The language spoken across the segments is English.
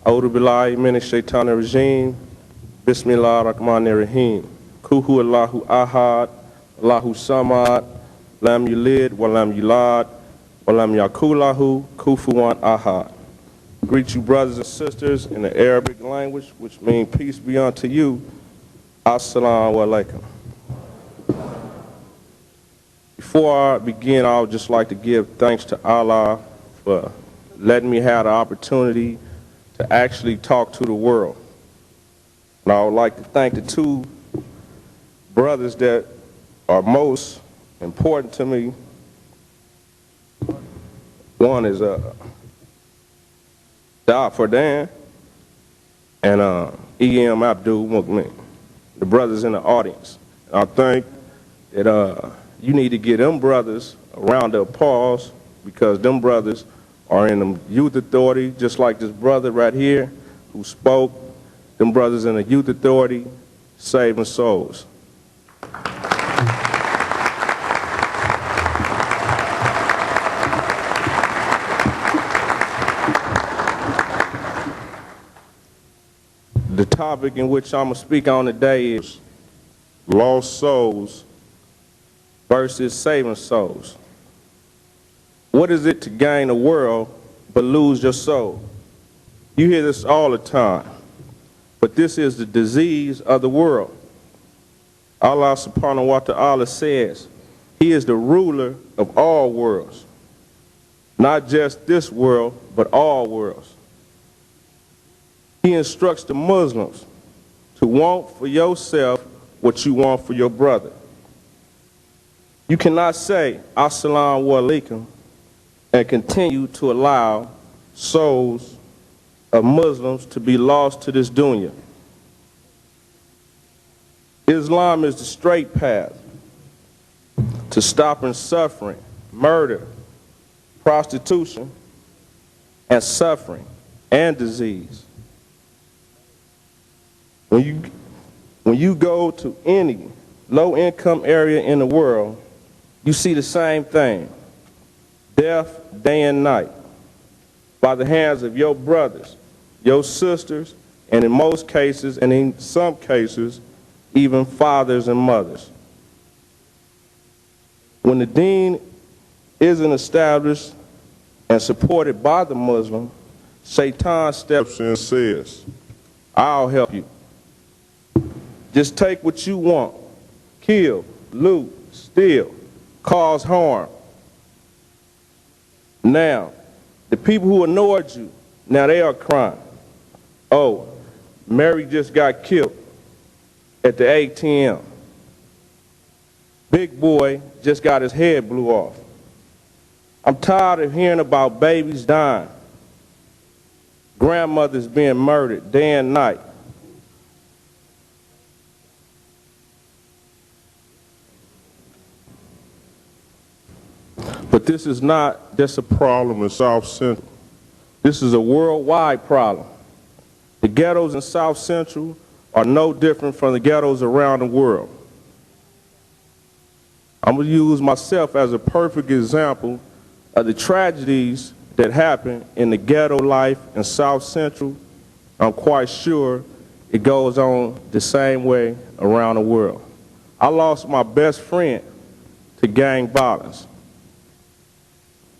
A'udhu billahi minash shaitanir rajim. Bismillah ar-Rahman ar-Rahim. Kuhu Allahu ahad, Allahu samad, lam yulid, wa lam yulad, wa lam yakulahu, kufuwan ahad. Greet you brothers and sisters in the Arabic language, which means peace be unto you. Assalamu alaikum. Before I begin, I would just like to give thanks to Allah for letting me have the opportunity to actually talk to the world. And I would like to thank the two brothers that are most important to me. One is Da Fardan and E.M. Abdul Mukmin, the brothers in the audience. And I think that you need to give them brothers a round of applause, because them brothers are in the youth authority, just like this brother right here who spoke. Them brothers in the youth authority saving souls. The topic in which I'm going to speak on today is lost souls versus saving souls. What is it to gain the world but lose your soul? You hear this all the time, but this is the disease of the world. Allah subhanahu wa ta'ala says He is the ruler of all worlds, not just this world, but all worlds. He instructs the Muslims to want for yourself what you want for your brother. You cannot say Assalamu alaikum and continue to allow souls of Muslims to be lost to this dunya. Islam is the straight path to stopping suffering, murder, prostitution, and suffering and disease. When you go to any low-income area in the world, you see the same thing. Death day and night by the hands of your brothers, your sisters, and in most cases, and in some cases, even fathers and mothers. When the deen isn't established and supported by the Muslim, Shaitan steps in and says, I'll help you. Just take what you want. Kill, loot, steal, cause harm. Now, the people who annoyed you, now they are crying. Oh, Mary just got killed at the ATM. Big boy just got his head blew off. I'm tired of hearing about babies dying, grandmothers being murdered day and night. But this is not just a problem in South Central. This is a worldwide problem. The ghettos in South Central are no different from the ghettos around the world. I'm going to use myself as a perfect example of the tragedies that happen in the ghetto life in South Central. I'm quite sure it goes on the same way around the world. I lost my best friend to gang violence,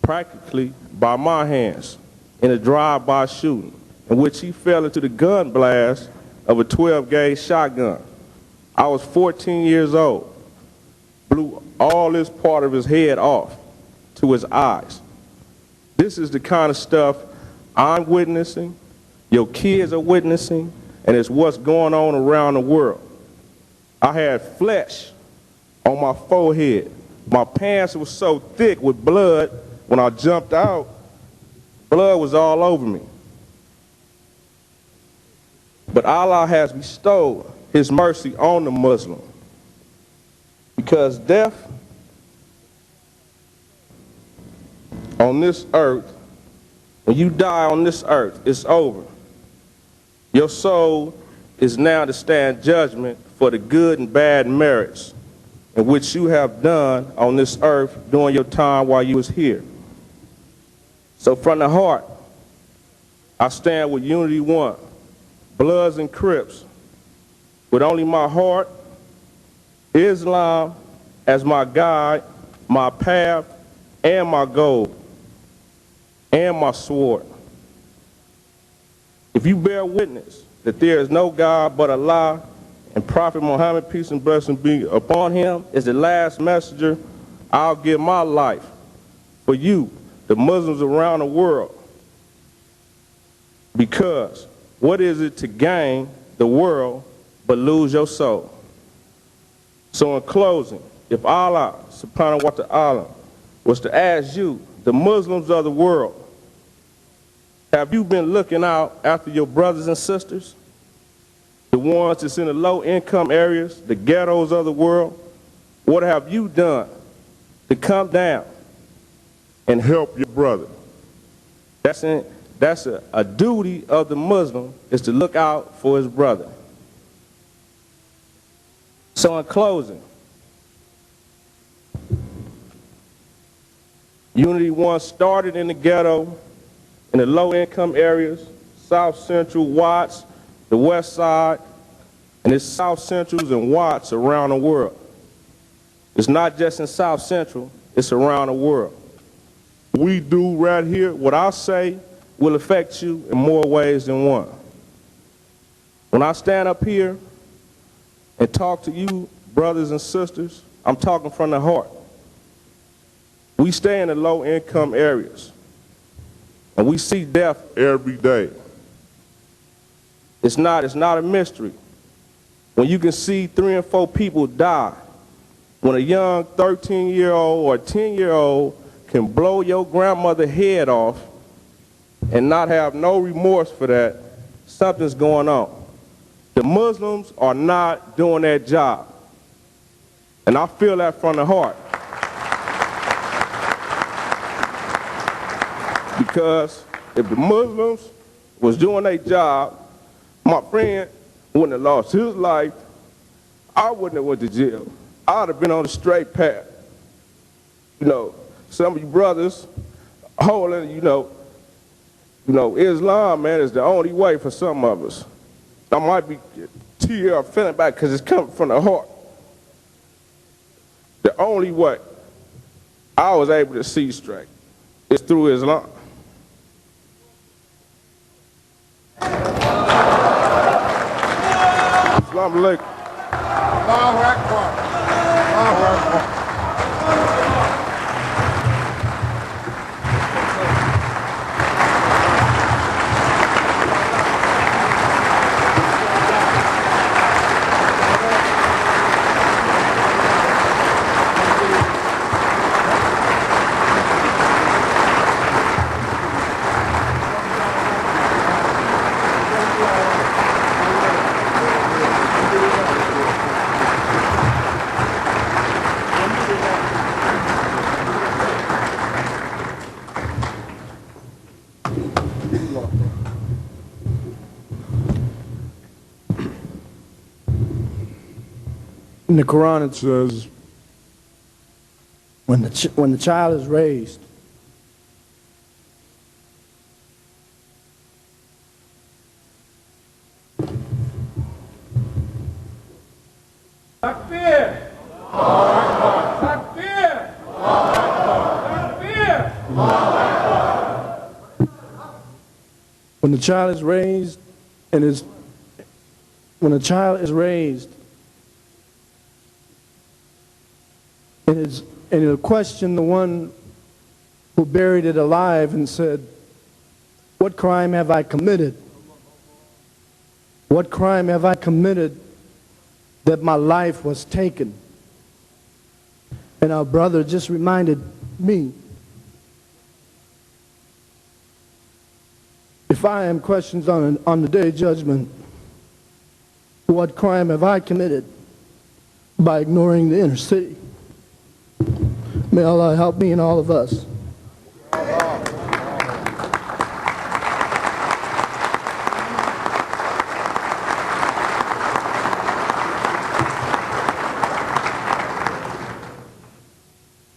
practically by my hands, in a drive-by shooting in which he fell into the gun blast of a 12-gauge shotgun. I was 14 years old, blew all this part of his head off to his eyes. This is the kind of stuff I'm witnessing, your kids are witnessing, and it's what's going on around the world. I had flesh on my forehead. My pants were so thick with blood. When I jumped out, blood was all over me. But Allah has bestowed His mercy on the Muslim, because death on this earth, when you die on this earth, it's over. Your soul is now to stand judgment for the good and bad merits in which you have done on this earth during your time while you was here. So from the heart, I stand with Unity One, Bloods and Crips, with only my heart, Islam as my guide, my path, and my goal, and my sword. If you bear witness that there is no God but Allah, and Prophet Muhammad, peace and blessing be upon him, is the last messenger, I'll give my life for you, the Muslims around the world. Because what is it to gain the world but lose your soul? So in closing, if Allah subhanahu wa ta'ala was to ask you, the Muslims of the world, have you been looking out after your brothers and sisters? The ones that's in the low-income areas, the ghettos of the world? What have you done to come down and help your brother? That's a duty of the Muslim, is to look out for his brother. So in closing, Unity One started in the ghetto, in the low-income areas, South Central, Watts, the West Side, and it's South Centrals and Watts around the world. It's not just in South Central, it's around the world. We do right here, what I say will affect you in more ways than one. When I stand up here and talk to you, brothers and sisters, I'm talking from the heart. We stay in the low-income areas, and we see death every day. It's not a mystery. When you can see 3 and 4 people die, when a young 13-year-old or 10-year-old can blow your grandmother's head off and not have no remorse for that, something's going on. The Muslims are not doing their job. And I feel that from the heart. Because if the Muslims was doing their job, my friend wouldn't have lost his life. I wouldn't have went to jail. I'd have been on the straight path. You know, some of you brothers holding, you know, Islam, man, is the only way for some of us. I might be tear feeling back because it's coming from the heart. The only way I was able to see straight is through Islam. Assalamu alaikum. Allahu Akbar. Allahu Akbar. In the Quran it says, when the child is raised, Takbir! Takbir! Takbir! when the child is raised when a child is raised, and it'll question the one who buried it alive and said, what crime have I committed? What crime have I committed that my life was taken? And our brother just reminded me, if I am questioned on the day of judgment, what crime have I committed by ignoring the inner city? May Allah help me and all of us.